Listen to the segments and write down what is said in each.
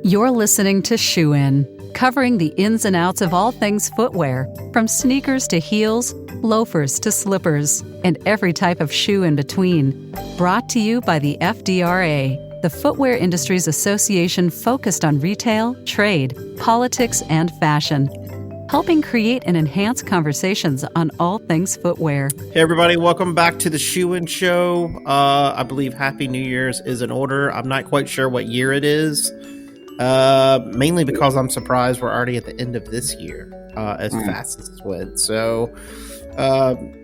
You're listening to Shoe In, covering the ins and outs of all things footwear, from sneakers to heels, loafers to slippers, and every type of shoe in between. Brought to you by the FDRA, the Footwear Industries Association focused on retail, trade, politics, and fashion, helping create and enhance conversations on all things footwear. Hey everybody, welcome back to the Shoe In Show. I believe Happy New Year's is in order. I'm not quite sure what year it is. Mainly because I'm surprised we're already at the end of this year, as fast as it went. So,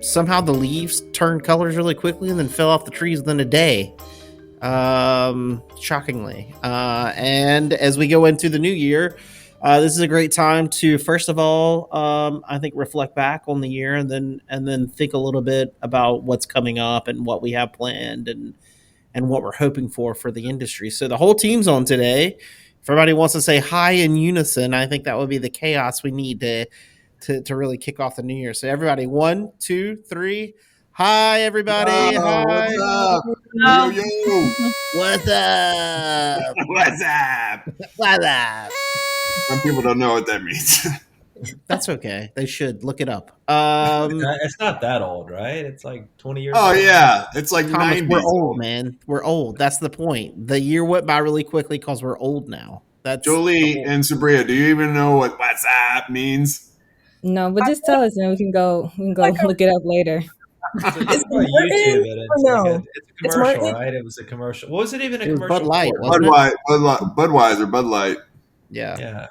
somehow the leaves turned colors really quickly and then fell off the trees within a day. Shockingly. And as we go into the new year, this is a great time to, first of all, I think reflect back on the year and then think a little bit about what's coming up and what we have planned and what we're hoping for the industry. So the whole team's on today. If everybody wants to say hi in unison, I think that would be the chaos we need to really kick off the new year. So everybody, 1, 2, 3. Hi, everybody. Hi. What's up? Yo, yo. What's up? What's up? What's up? Some people don't know what that means. That's okay. They should look it up. It's not that old, right? It's like 20 years Oh, old. yeah. It's like Thomas, 90s. we're old, man. We're old. That's the point. The year went by really quickly because we're old now. That's Jolie and Sabria, do you even know what what's up means? No, but just tell us and we can go look it up later. It's on YouTube. And it's, no? like it's a commercial, Martin? right? It was a commercial. What was it even a It was commercial Bud Light, for? wasn't it? Budweiser, Bud Light. Yeah. Yeah.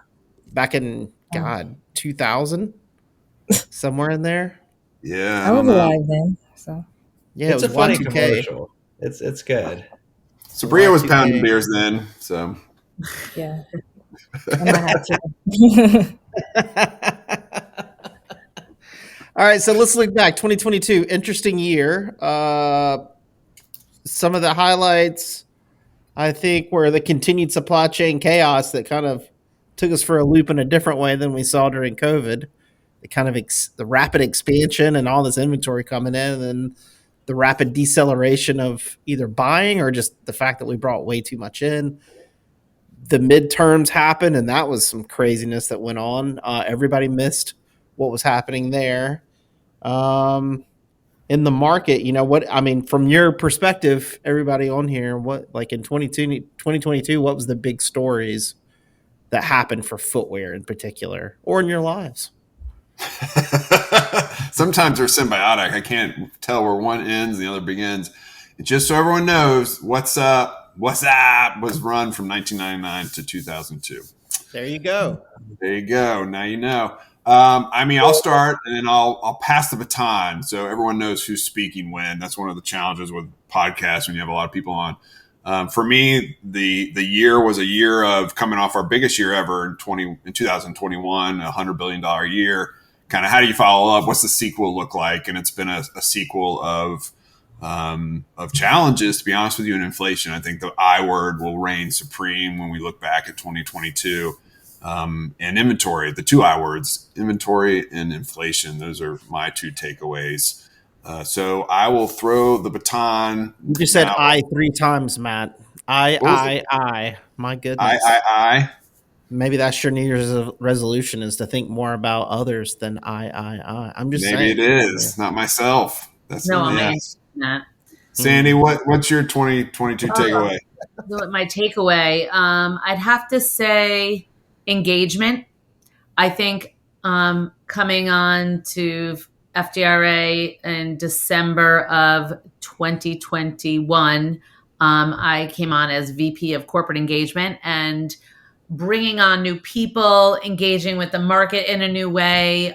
Back in, 2000? Somewhere in there? Yeah. I was don't know. alive then, so Yeah, It's it a was funny Y2K. commercial. It's good. Sabria was Y2K. pounding beers then, so. yeah. I might have to. All right, so let's look back. 2022, interesting year. Some of the highlights, I think, were the continued supply chain chaos that kind of took us for a loop in a different way than we saw during COVID. The kind of the rapid expansion and all this inventory coming in, and then the rapid deceleration of either buying or just the fact that we brought way too much in. The midterms happened, and that was some craziness that went on. Everybody missed what was happening there. In the market, from your perspective, everybody on here, what, like in 2022, what was the big stories that happened for footwear in particular, or in your lives? Sometimes they're symbiotic. I can't tell where one ends and the other begins. And just so everyone knows, What's Up was run from 1999 to 2002. There you go. There you go. Now you know. I'll start and then I'll pass the baton so everyone knows who's speaking when. That's one of the challenges with podcasts when you have a lot of people on. For me, the year was a year of coming off our biggest year ever in 2021, $100 billion year. Kind of how do you follow up? What's the sequel look like? And it's been a sequel of challenges, to be honest with you, and inflation. I think the I word will reign supreme when we look back at 2022. And inventory, the two I words, inventory and inflation. Those are my two takeaways. So I will throw the baton. You just said I 3 times, Matt. I. My goodness. I. Maybe that's your New Year's resolution, is to think more about others than I. I'm just saying. Maybe it is. Not myself. That's No, what it I'm is. not. Sandy, what's your 2022 takeaway? My takeaway, I'd have to say engagement. I think coming on to FDRA in December of 2021, I came on as VP of Corporate Engagement, and bringing on new people, engaging with the market in a new way.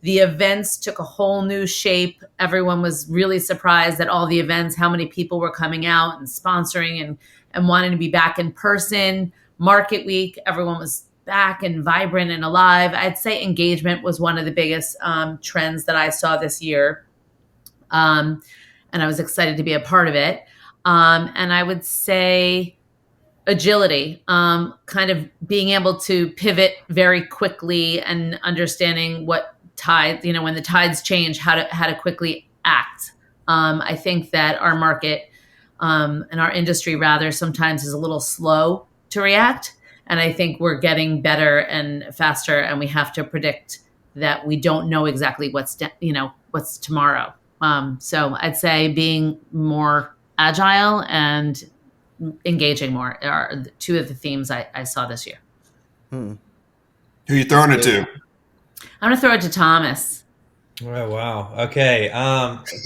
The events took a whole new shape. Everyone was really surprised at all the events, how many people were coming out and sponsoring and wanting to be back in person. Market Week, everyone was back and vibrant and alive. I'd say engagement was one of the biggest trends that I saw this year. And I was excited to be a part of it. And I would say agility, kind of being able to pivot very quickly and understanding what tide, when the tides change, how to quickly act. I think that our market and our industry rather sometimes is a little slow to react. And I think we're getting better and faster, and we have to predict that we don't know exactly what's tomorrow. So I'd say being more agile and engaging more are two of the themes I saw this year. Who are you throwing it to? I'm going to throw it to Thomas. Oh, wow. Okay.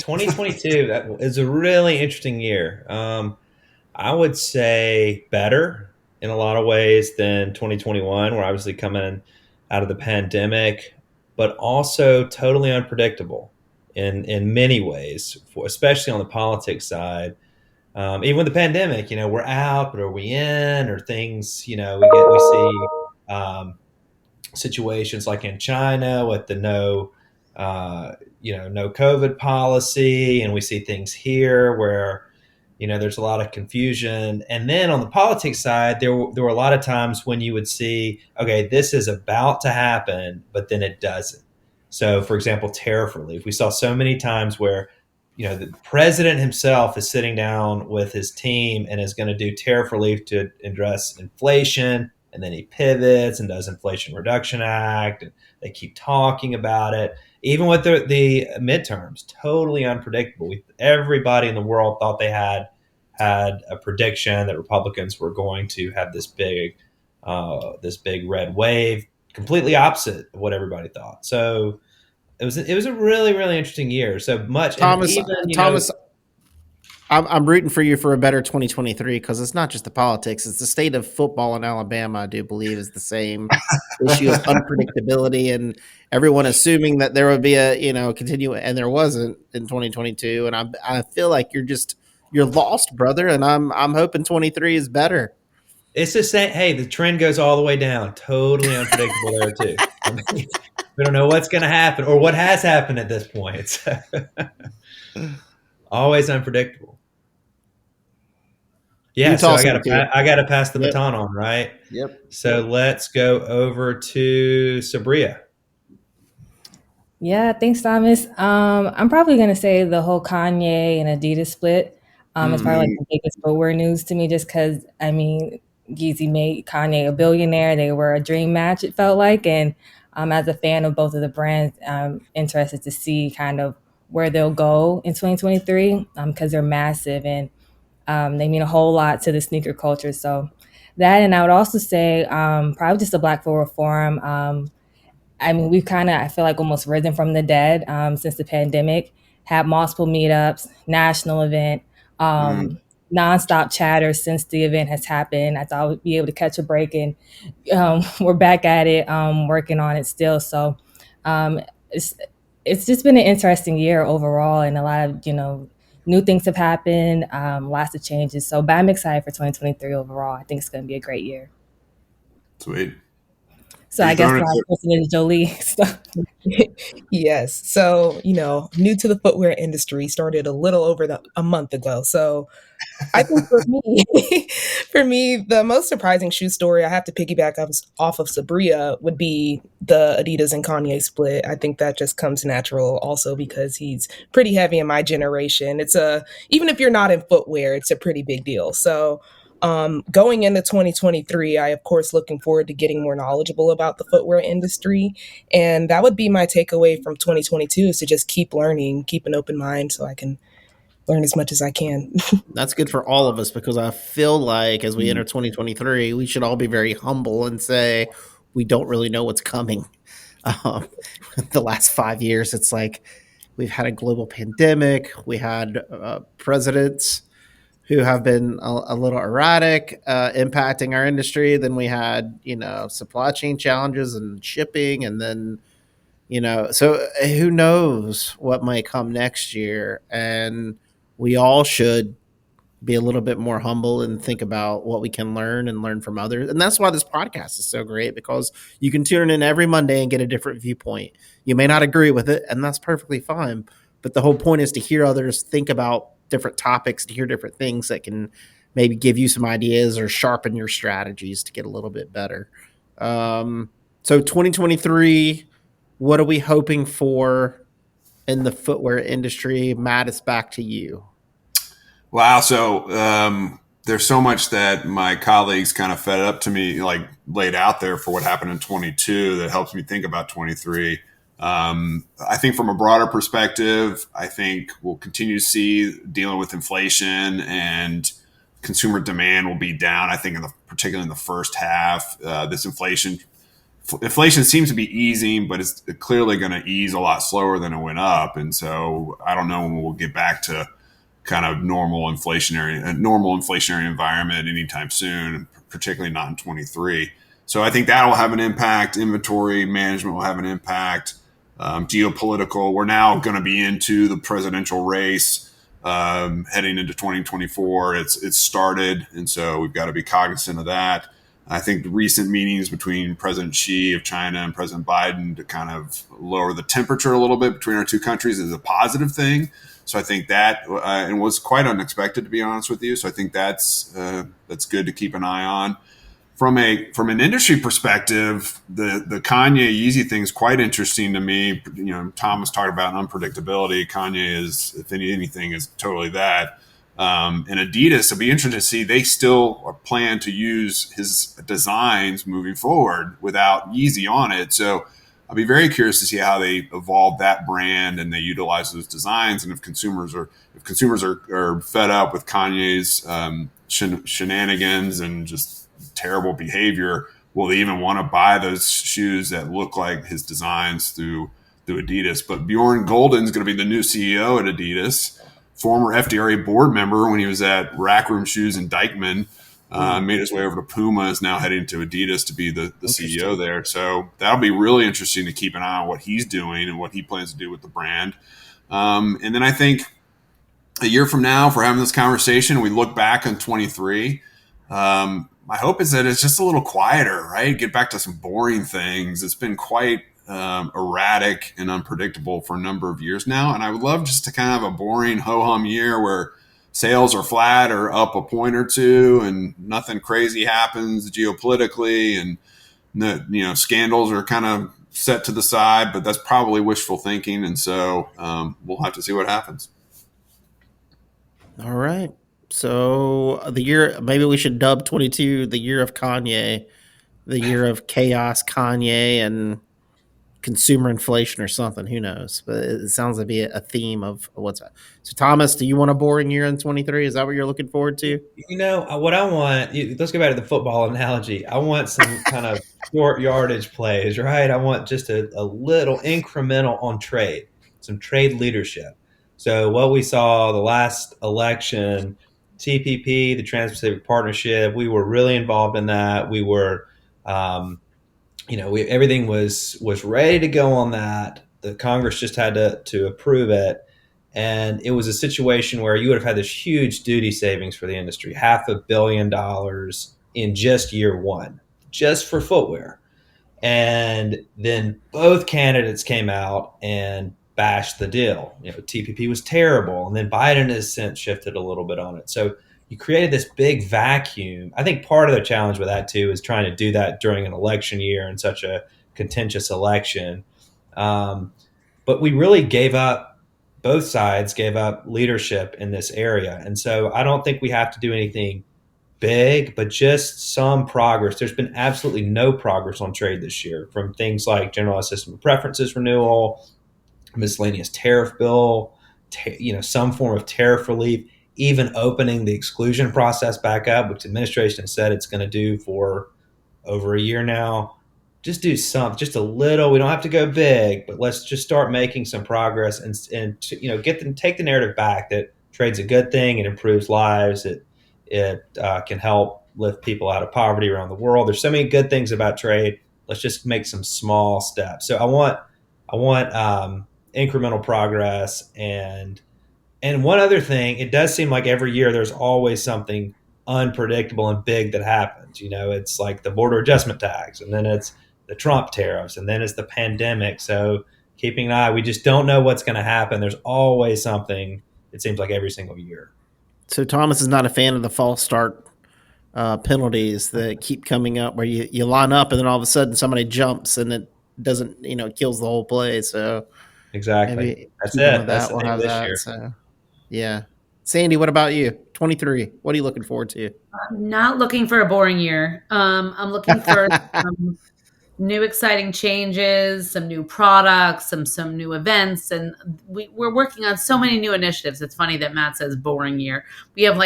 2022, that is a really interesting year. I would say better in a lot of ways than 2021. We're obviously coming out of the pandemic, but also totally unpredictable in many ways, especially on the politics side. Even with the pandemic, we're out, but are we in? Or things, we see situations like in China with the no COVID policy, and we see things here where there's a lot of confusion. And then on the politics side, there were a lot of times when you would see, okay, this is about to happen, but then it doesn't. So, for example, tariff relief. We saw so many times where the president himself is sitting down with his team and is going to do tariff relief to address inflation, and then he pivots and does Inflation Reduction Act, and they keep talking about it. Even with the midterms, totally unpredictable. Everybody in the world thought they had a prediction that Republicans were going to have this big red wave, completely opposite of what everybody thought. So it was a really, really interesting year. So much, Thomas. I'm rooting for you for a better 2023 because it's not just the politics; it's the state of football in Alabama. I do believe is the same issue of unpredictability and everyone assuming that there would be a continue, and there wasn't in 2022. And I feel like you're lost, brother. And I'm hoping 23 is better. It's just saying, hey, the trend goes all the way down. Totally unpredictable there too. We don't know what's going to happen or what has happened at this point. So always unpredictable. Yeah, so I got to pass the baton on, right? Yep. So let's go over to Sabria. Yeah, thanks, Thomas. I'm probably gonna say the whole Kanye and Adidas split. It's probably like the biggest footwear news to me, just because Yeezy made Kanye a billionaire. They were a dream match, it felt like, and as a fan of both of the brands, I'm interested to see kind of where they'll go in 2023, because they're massive and they mean a whole lot to the sneaker culture. So that, and I would also say probably just the Black Footwear Forum. We've kind of, I feel like, almost risen from the dead since the pandemic. Had multiple meetups, national event, nonstop chatter since the event has happened. I thought we'd be able to catch a break, and we're back at it, working on it still. So it's just been an interesting year overall, and a lot of new things have happened, lots of changes. So, but I'm excited for 2023 overall. I think it's going to be a great year. Sweet. So I guess I'm listening to Jolie stuff. Yes. So, new to the footwear industry, started a little over a month ago. So I think for me, the most surprising shoe story, I have to piggyback off of Sabria, would be the Adidas and Kanye split. I think that just comes natural also because he's pretty heavy in my generation. Even if you're not in footwear, it's a pretty big deal. So going into 2023, I, of course, looking forward to getting more knowledgeable about the footwear industry. And that would be my takeaway from 2022, is to just keep learning, keep an open mind so I can learn as much as I can. That's good for all of us, because I feel like as we enter 2023, we should all be very humble and say we don't really know what's coming. The last 5 years, it's like we've had a global pandemic. We had presidents who have been a little erratic, impacting our industry. Then we had, supply chain challenges and shipping. And then, so who knows what might come next year. And we all should be a little bit more humble and think about what we can learn and learn from others. And that's why this podcast is so great, because you can tune in every Monday and get a different viewpoint. You may not agree with it, and that's perfectly fine. But the whole point is to hear others think about different topics, to hear different things that can maybe give you some ideas or sharpen your strategies to get a little bit better. So 2023, what are we hoping for in the footwear industry? Matt, it's back to you. Wow. So there's so much that my colleagues kind of fed up to me, like laid out there for what happened in 22 that helps me think about 23. I think from a broader perspective, I think we'll continue to see dealing with inflation and consumer demand will be down. I think particularly in the first half, this inflation seems to be easing, but it's clearly going to ease a lot slower than it went up. And so I don't know when we'll get back to kind of normal inflationary environment anytime soon, particularly not in 23. So I think that will have an impact. Inventory management will have an impact. Geopolitical, we're now going to be into the presidential race heading into 2024. It's started, and so we've got to be cognizant of that. I think the recent meetings between President Xi of China and President Biden to kind of lower the temperature a little bit between our two countries is a positive thing. So I think that and was quite unexpected, to be honest with you. So I think that's good to keep an eye on. From an industry perspective, the Kanye Yeezy thing is quite interesting to me. You know, Tom was talking about unpredictability. Kanye is, if anything, is totally that. And Adidas, it'll be interesting to see, they still plan to use his designs moving forward without Yeezy on it. So I'll be very curious to see how they evolve that brand and they utilize those designs. And if consumers are fed up with Kanye's shenanigans and just terrible behavior, will they even want to buy those shoes that look like his designs through Adidas? But Bjorn Gulden's going to be the new CEO at Adidas, former FDRA board member when he was at Rack Room Shoes in Dykeman, made his way over to Puma, is now heading to Adidas to be the CEO there. So that'll be really interesting to keep an eye on what he's doing and what he plans to do with the brand. And then I think a year from now, if we're having this conversation, we look back on 23, my hope is that it's just a little quieter, right? Get back to some boring things. It's been quite erratic and unpredictable for a number of years now. And I would love just to kind of have a boring ho-hum year where sales are flat or up a point or two and nothing crazy happens geopolitically, and scandals are kind of set to the side, but that's probably wishful thinking. And so we'll have to see what happens. All right. So the year, maybe we should dub 22 the year of Kanye, the year of chaos, Kanye, and consumer inflation or something. Who knows? But it sounds to be a theme of what's up. So, Thomas, do you want a boring year in 23? Is that what you're looking forward to? You know, what I want, let's go back to the football analogy. I want some kind of short yardage plays, right? I want just a little incremental on trade, some trade leadership. So what we saw the last election, TPP, the Trans-Pacific Partnership, we were really involved in that. We were, everything was ready to go on that. The Congress just had to approve it. And it was a situation where you would have had this huge duty savings for the industry, $500 million in just year one, just for footwear. And then both candidates came out and bashed the deal. TPP was terrible. And then Biden has since shifted a little bit on it. So you created this big vacuum. I think part of the challenge with that too is trying to do that during an election year and such a contentious election. But we really both sides gave up leadership in this area. And so I don't think we have to do anything big, but just some progress. There's been absolutely no progress on trade this year, from things like generalized system of preferences renewal, miscellaneous tariff bill, some form of tariff relief, even opening the exclusion process back up, which the administration has said it's going to do for over a year now. Just do just a little. We don't have to go big, but let's just start making some progress and take the narrative back that trade's a good thing. It improves lives. It can help lift people out of poverty around the world. There's so many good things about trade. Let's just make some small steps. So I want incremental progress. And one other thing, it does seem like every year there's always something unpredictable and big that happens. It's like the border adjustment tax, and then it's the Trump tariffs, and then it's the pandemic. So keeping an eye, we just don't know what's going to happen. There's always something, it seems like, every single year. So Thomas is not a fan of the false start penalties that keep coming up, where you line up and then all of a sudden somebody jumps and it doesn't, it kills the whole play. So exactly, that's it. We'll have that. So yeah, Sandy, what about you? 23. What are you looking forward to? I'm not looking for a boring year. I'm looking for new exciting changes, some new products, some new events, and we're working on so many new initiatives. It's funny that Matt says boring year. We have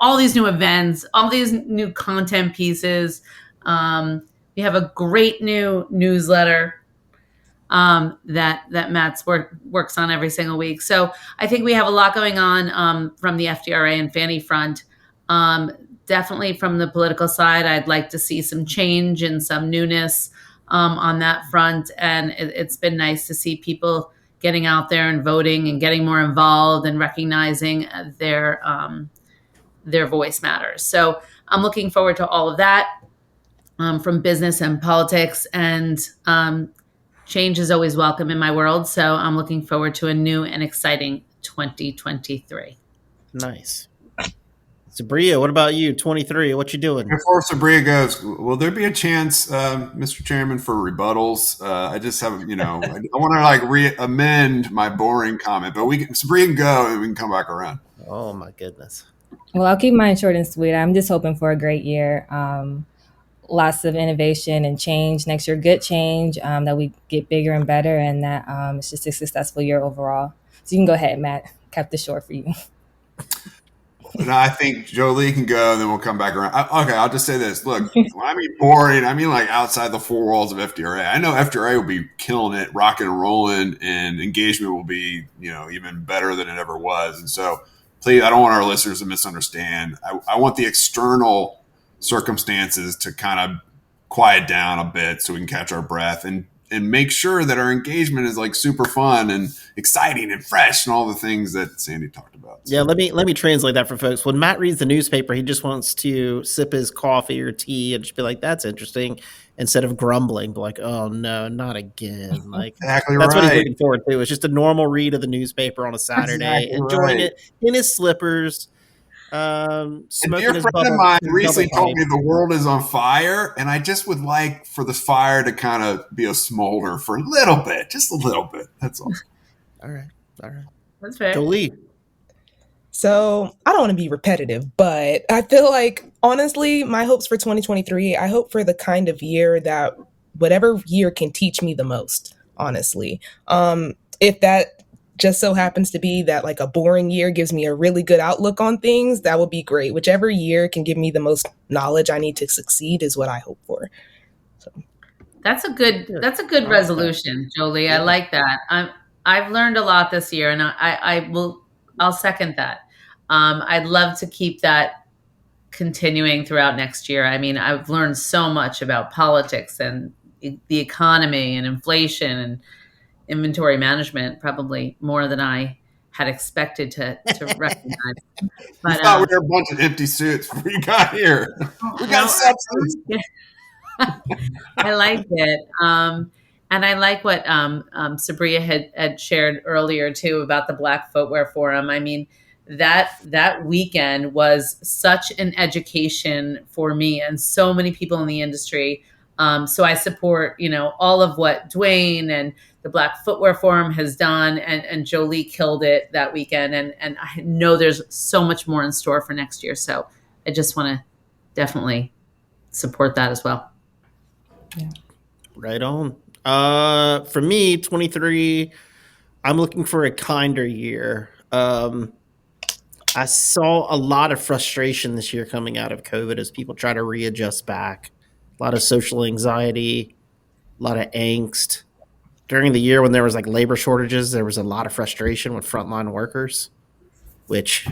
all these new events, all these new content pieces. We have a great new newsletter that Matt's works on every single week. So I think we have a lot going on from the FDRA and Fannie front. Definitely from the political side, I'd like to see some change and some newness on that front. And it's been nice to see people getting out there and voting and getting more involved and recognizing their voice matters. So I'm looking forward to all of that from business and politics, and change is always welcome in my world. So I'm looking forward to a new and exciting 2023. Nice. Sabria, what about you? 23. What you doing? Before Sabria goes, will there be a chance, Mr. Chairman, for rebuttals? I just have, I want to amend my boring comment, but Sabria can go and we can come back around. Oh my goodness. Well, I'll keep mine short and sweet. I'm just hoping for a great year. Lots of innovation and change next year, good change, that we get bigger and better, and that it's just a successful year overall. So you can go ahead, Matt. Kept it short for you. No, I think Jolie can go, and then we'll come back around. Okay, I'll just say this. Look, when I mean boring, I mean like outside the four walls of FDRA. I know FDRA will be killing it, rocking and rolling, and engagement will be, even better than it ever was. And so, please, I don't want our listeners to misunderstand. I want the external circumstances to kind of quiet down a bit so we can catch our breath and make sure that our engagement is like super fun and exciting and fresh and all the things that Sandy talked about. So. Yeah, let me translate that for folks. When Matt reads the newspaper, he just wants to sip his coffee or tea and just be like, "That's interesting," instead of grumbling, but like, "Oh no, not again!" Like exactly that's right. what he's looking forward to. It's just a normal read of the newspaper on a Saturday, enjoying it in his slippers. A dear friend of mine recently told me the world is on fire, and I just would like for the fire to kind of be a smolder for a little bit, just a little bit. That's all. All right. That's fair. Jolie. So I don't want to be repetitive, but I feel like, honestly, my hopes for 2023, I hope for the kind of year that whatever year can teach me the most, honestly. If that just so happens to be that like a boring year gives me a really good outlook on things, that would be great. Whichever year can give me the most knowledge I need to succeed is what I hope for. So that's a good resolution, Jolie. Yeah. I like that. I've learned a lot this year, and I'll second that. I'd love to keep that continuing throughout next year. I mean, I've learned so much about politics and the economy and inflation and inventory management, probably more than I had expected to recognize. But, I thought we were a bunch of empty suits before you got here. We got substance. I liked it. And I like what Sabria had shared earlier too about the Black Footwear Forum. I mean, that weekend was such an education for me and so many people in the industry. So I support, all of what Dwayne and the Black Footwear Forum has done, and Jolie killed it that weekend. And I know there's so much more in store for next year. So I just want to definitely support that as well. Yeah. Right on. For me, 23, I'm looking for a kinder year. I saw a lot of frustration this year coming out of COVID as people try to readjust back. A lot of social anxiety, a lot of angst. During the year when there was like labor shortages, there was a lot of frustration with frontline workers, which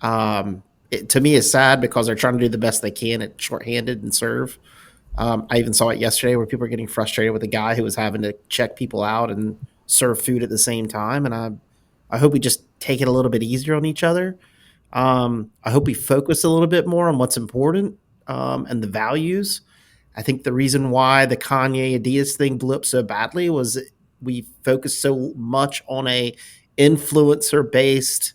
to me is sad because they're trying to do the best they can at shorthanded and serve. I even saw it yesterday where people are getting frustrated with a guy who was having to check people out and serve food at the same time. And I hope we just take it a little bit easier on each other. I hope we focus a little bit more on what's important and the values. I think the reason why the Kanye Adidas thing blew up so badly was we focused so much on a influencer-based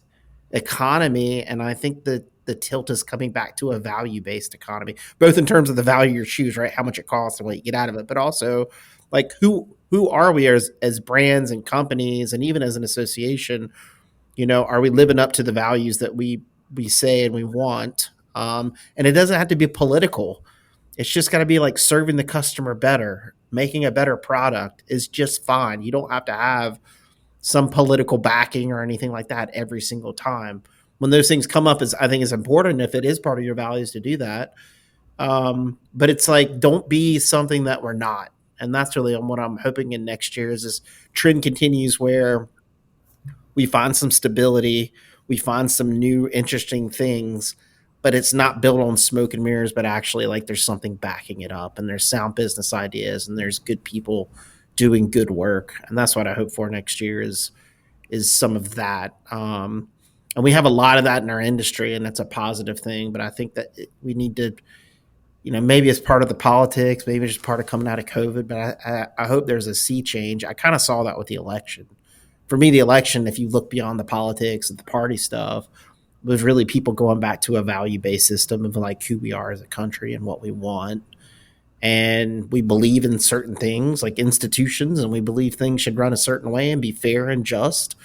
economy, and I think that the tilt is coming back to a value-based economy, both in terms of the value of your shoes, right? How much it costs and what you get out of it, but also like who are we as brands and companies, and even as an association, Are we living up to the values that we say and we want? And it doesn't have to be political. It's just got to be like serving the customer better, making a better product is just fine. You don't have to have some political backing or anything like that every single time. When those things come up, I think is important if it is part of your values to do that. But it's like, don't be something that we're not. And that's really what I'm hoping in next year is this trend continues where we find some stability, we find some new interesting things, but it's not built on smoke and mirrors, but actually like there's something backing it up and there's sound business ideas and there's good people doing good work. And that's what I hope for next year is some of that. And we have a lot of that in our industry, and that's a positive thing. But I think that we need to, maybe it's part of the politics, maybe it's just part of coming out of COVID. But I hope there's a sea change. I kind of saw that with the election. For me, the election, if you look beyond the politics and the party stuff, was really people going back to a value-based system of like who we are as a country and what we want. And we believe in certain things like institutions, and we believe things should run a certain way and be fair and just.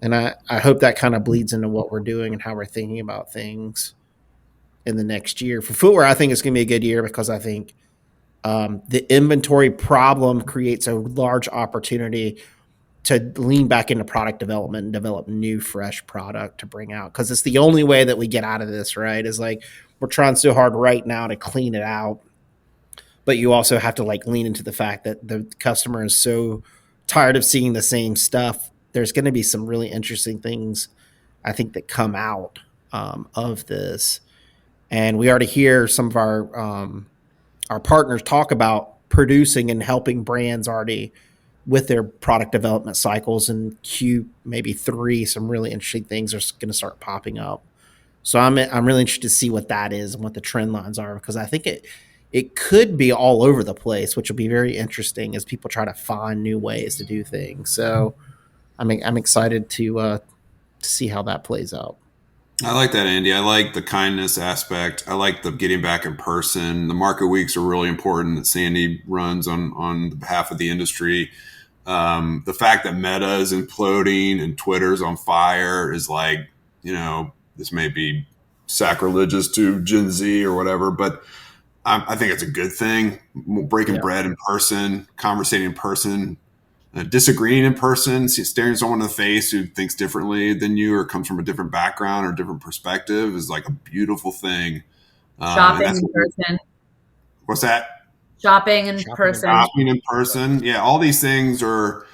And I hope that kind of bleeds into what we're doing and how we're thinking about things in the next year. For footwear, I think it's going to be a good year because I think the inventory problem creates a large opportunity to lean back into product development and develop new, fresh product to bring out. Because it's the only way that we get out of this, right? Is like we're trying so hard right now to clean it out. But you also have to like lean into the fact that the customer is so tired of seeing the same stuff. There's going to be some really interesting things, I think, that come out of this. And we already hear some of our partners talk about producing and helping brands already with their product development cycles. And maybe 3, some really interesting things are going to start popping up. So I'm really interested to see what that is and what the trend lines are, because I think it could be all over the place, which will be very interesting as people try to find new ways to do things. So I'm excited to see how that plays out. I like that, Andy. I like the kindness aspect. I like the getting back in person. The market weeks are really important that Sandy runs on behalf of the industry. The fact that Meta is imploding and Twitter's on fire is like, this may be sacrilegious to Gen Z or whatever, but I think it's a good thing. Breaking bread in person, conversating in person, disagreeing in person, staring someone in the face who thinks differently than you or comes from a different background or different perspective is like a beautiful thing. Shopping in person. What's that? Shopping in person. Shopping in person. Yeah, all these things are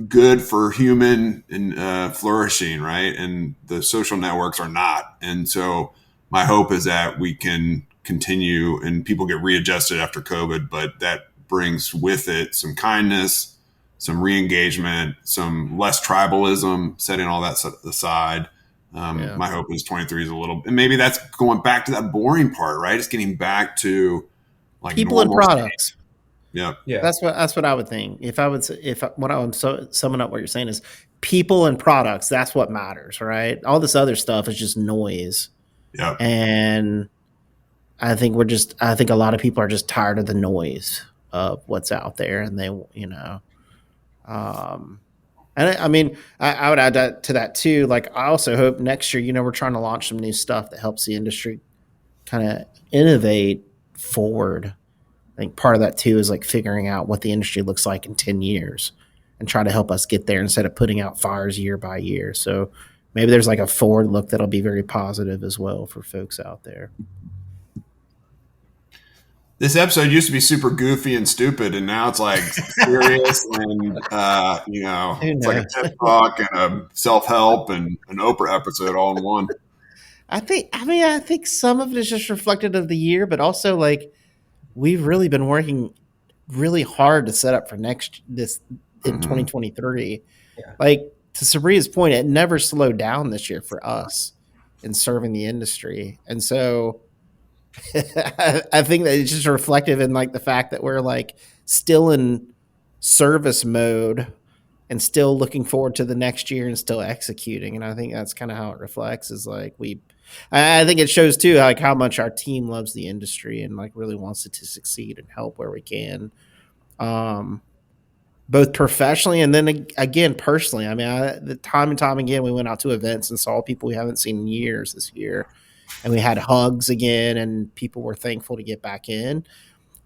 good for human and flourishing, right? And the social networks are not. And so my hope is that we can continue and people get readjusted after COVID, but that brings with it some kindness, some re-engagement, some less tribalism, setting all that aside. My hope is 23 is a little, and maybe that's going back to that boring part, right? It's getting back to like people and products. Yeah. That's what I would think. If I would summing up what you're saying is people and products, that's what matters, right? All this other stuff is just noise. Yeah. And I think a lot of people are just tired of the noise of what's out there, and they, and I would add to that too. Like, I also hope next year, we're trying to launch some new stuff that helps the industry kind of innovate forward. I think part of that too is like figuring out what the industry looks like in 10 years and try to help us get there instead of putting out fires year by year. So maybe there's like a forward look that'll be very positive as well for folks out there. This episode used to be super goofy and stupid, and now it's like serious and it's like a TED talk and a self-help and an Oprah episode all in one. I think some of it is just reflective of the year, but also like we've really been working really hard to set up for this in 2023. Yeah. Like, to Sabria's point, it never slowed down this year for us in serving the industry. And so I think that it's just reflective in like the fact that we're like still in service mode and still looking forward to the next year and still executing. And I think that's kind of how it reflects is like I think it shows too, like how much our team loves the industry and like really wants it to succeed and help where we can. both professionally and then again personally. I mean, the time and time again, we went out to events and saw people we haven't seen in years this year, and we had hugs again, and people were thankful to get back in.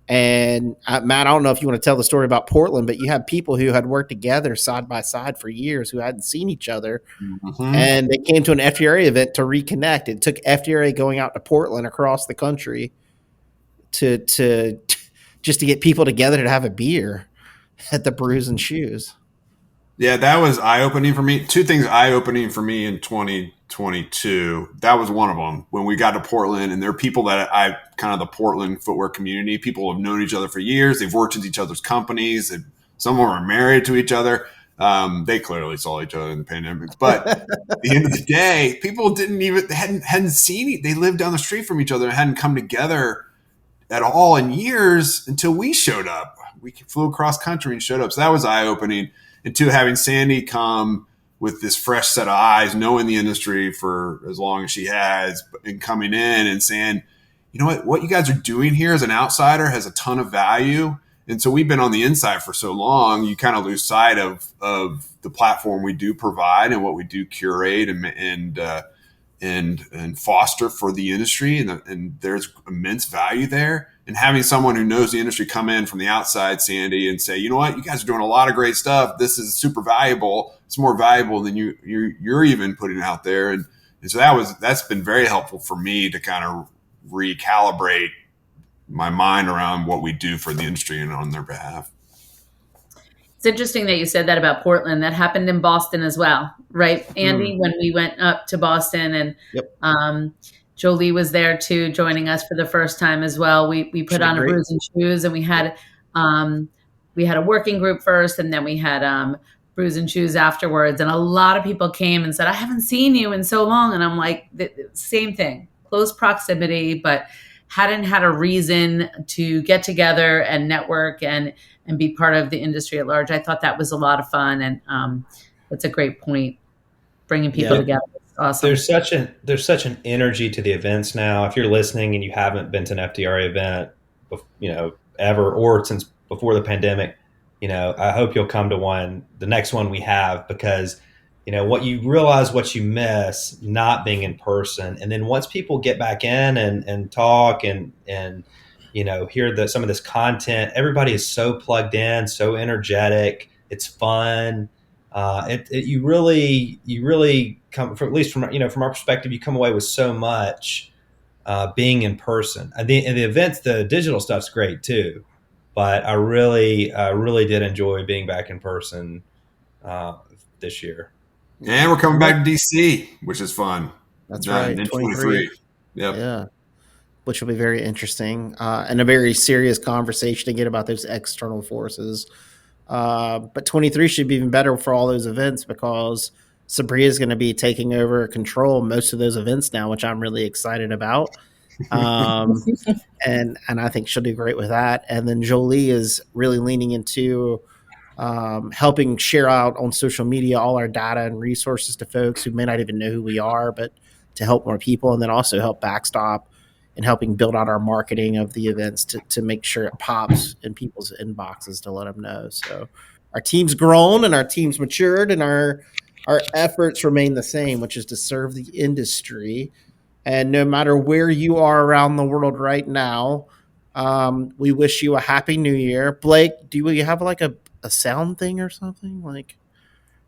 And Matt, I don't know if you want to tell the story about Portland, but you had people who had worked together side by side for years who hadn't seen each other, and they came to an FDRA event to reconnect. It took FDRA going out to Portland across the country to just to get people together to have a beer at the Brews and Shoes. Yeah, that was eye-opening for me. Two things eye-opening for me in 2022. That was one of them. When we got to Portland, and there are people that I kind of the Portland footwear community, people have known each other for years. They've worked with each other's companies. Some of them are married to each other. They clearly saw each other in the pandemic. But at the end of the day, people hadn't seen, they lived down the street from each other and hadn't come together at all in years until we showed up. We flew across country and showed up. So that was eye-opening. And two, having Sandy come with this fresh set of eyes, knowing the industry for as long as she has, and coming in and saying, you know what you guys are doing here as an outsider has a ton of value. And so we've been on the inside for so long, you kind of lose sight of the platform we do provide and what we do curate and foster for the industry. And there's immense value there. And having someone who knows the industry come in from the outside, Sandy, and say, you know what, you guys are doing a lot of great stuff. This is super valuable. It's more valuable than you're even putting out there. And so that's been very helpful for me to kind of recalibrate my mind around what we do for the industry and on their behalf. It's interesting that you said that about Portland. That happened in Boston as well, right, Andy? When we went up to Boston, and yep. Jolie was there too, joining us for the first time as well. We put on a Brews and Shoes, and we had a working group first, and then we had Brews and Shoes afterwards. And a lot of people came and said, "I haven't seen you in so long," and I'm like, same thing, close proximity, but hadn't had a reason to get together and network and be part of the industry at large. I thought that was a lot of fun, and that's a great point, bringing people together. Awesome. There's such an energy to the events now. If you're listening and you haven't been to an FDRA event, ever, or since before the pandemic, I hope you'll come to the next one we have, because what you realize, what you miss not being in person. And then once people get back in and talk and hear some of this content, everybody is so plugged in, so energetic. It's fun. You really come from, at least from our perspective, you come away with so much being in person. And the events, the digital stuff's great too, but I really did enjoy being back in person this year. And we're coming back to DC, which is fun. That's right. In 23. Yep. Yeah. Which will be very interesting and a very serious conversation again about those external forces. But 23 should be even better for all those events, because Sabria is going to be taking over control most of those events now, which I'm really excited about. And I think she'll do great with that. And then Jolie is really leaning into helping share out on social media all our data and resources to folks who may not even know who we are, but to help more people, and then also help backstop and helping build out our marketing of the events to make sure it pops in people's inboxes to let them know. So our team's grown and our team's matured, and our efforts remain the same, which is to serve the industry. And no matter where you are around the world right now, we wish you a happy new year. Blake, do we have like a sound thing or something? Like,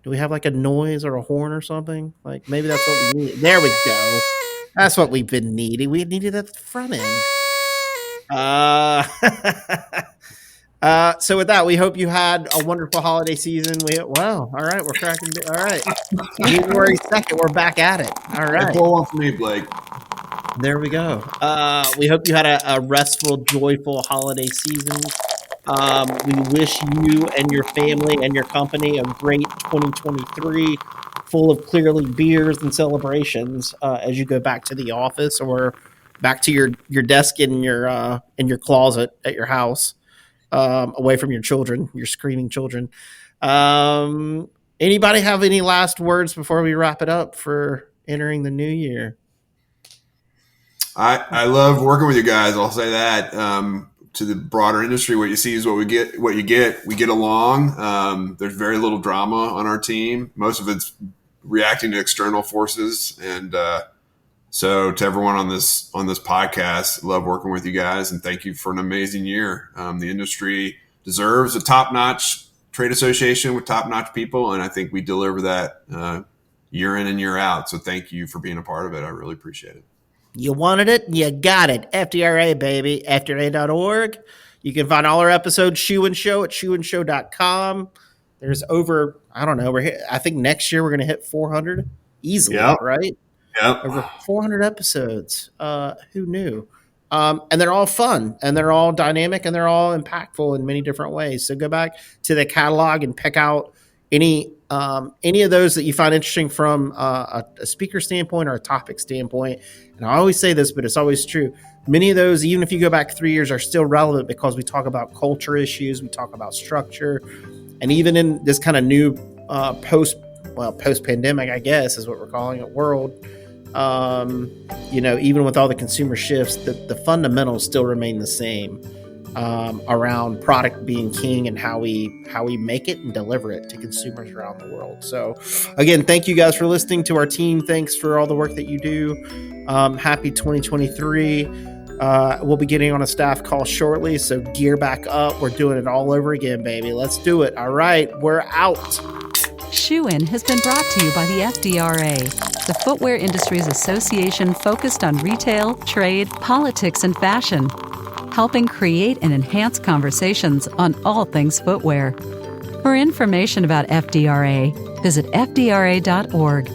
do we have like a noise or a horn or something? Like, maybe that's what we need. There we go. That's what we've been needing. We needed at the front end. So with that, we hope you had a wonderful holiday season. All right, we're cracking. All right, January 2nd, we're back at it. All right, pull one for me, Blake. There we go. We hope you had a restful, joyful holiday season. We wish you and your family and your company a great 2023, full of clearly beers and celebrations as you go back to the office or back to your desk in your closet at your house, away from your children, your screaming children. Anybody have any last words before we wrap it up for entering the new year? I love working with you guys. I'll say that. to the broader industry, what you see is what we get. What you get, we get along. There's very little drama on our team. Most of it's reacting to external forces, and so to everyone on this podcast, love working with you guys, and thank you for an amazing year. The industry deserves a top-notch trade association with top-notch people, and I think we deliver that year in and year out. So thank you for being a part of it. I really appreciate it. You wanted it, you got it. FDRA, baby. FDRA.org. You can find all our episodes, Shoe and Show, at shoeandshow.com. There's over, I don't know, I think next year we're going to hit 400 easily, right? Yep. Over 400 episodes. Who knew? And they're all fun, and they're all dynamic, and they're all impactful in many different ways. So go back to the catalog and pick out any of those that you find interesting from a speaker standpoint or a topic standpoint. And I always say this, but it's always true. Many of those, even if you go back 3 years, are still relevant because we talk about culture issues, we talk about structure, and even in this kind of new post-pandemic, I guess is what we're calling it, world. Even with all the consumer shifts, the fundamentals still remain the same around product being king and how we make it and deliver it to consumers around the world. So again, thank you guys for listening to our team. Thanks for all the work that you do. Happy 2023. We'll be getting on a staff call shortly, so gear back up. We're doing it all over again, baby. Let's do it. All right, we're out. Shoe In has been brought to you by the FDRA, the Footwear Industries Association focused on retail, trade, politics, and fashion, helping create and enhance conversations on all things footwear. For information about FDRA, visit fdra.org